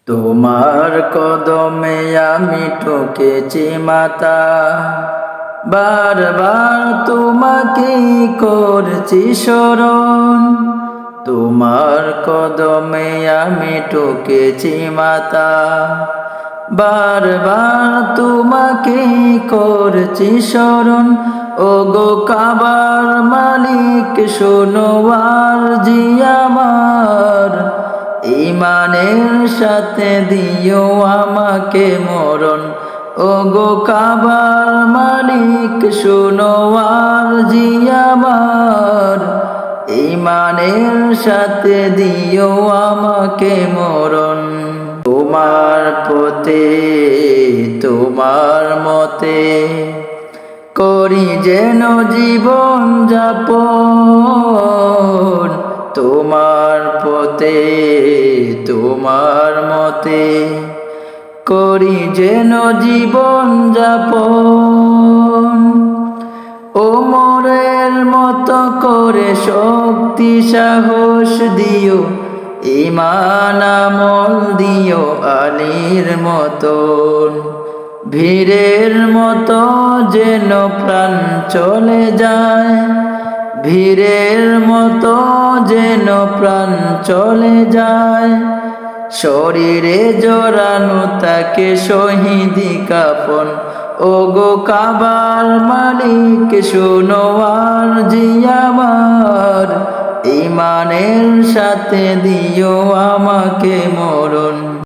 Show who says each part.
Speaker 1: তোমার কদমে আমি ঠকেছি মাতা, বারবার তোমাকে করছি স্মরণ। তোমার কদমে আমি ঠকেছি মাতা, বারবার তোমাকে করছি স্মরণ। ওগো কাবার মালিক শোনো আরজি আমার, ঈমানের সাথে দিও আমাকে মরণ। ওগো কাবার মালিক শোনো আরজি আমার, ঈমানের সাথে দিও আমাকে মরণ। তোমার পথে তোমার মতে করি যেন জীবন যাপন। তোমার পথে তোমার মতে করি যেন জীবন যাপন। ওমরের মতো করে শক্তি সাহস দিও, ঈমান আমল দিও আলীর মতন। ভিড়ের মতো যেন প্রাণ চলে যায়, ভিড়ের মতো যেন প্রাণ চলে যায়। শরীরে জড়ানো তাকে শহীদি কাফন। ওগো কাবার মালিক শোনো আরজি আমার, ঈমানের সাথে দিও আমাকে মরণ।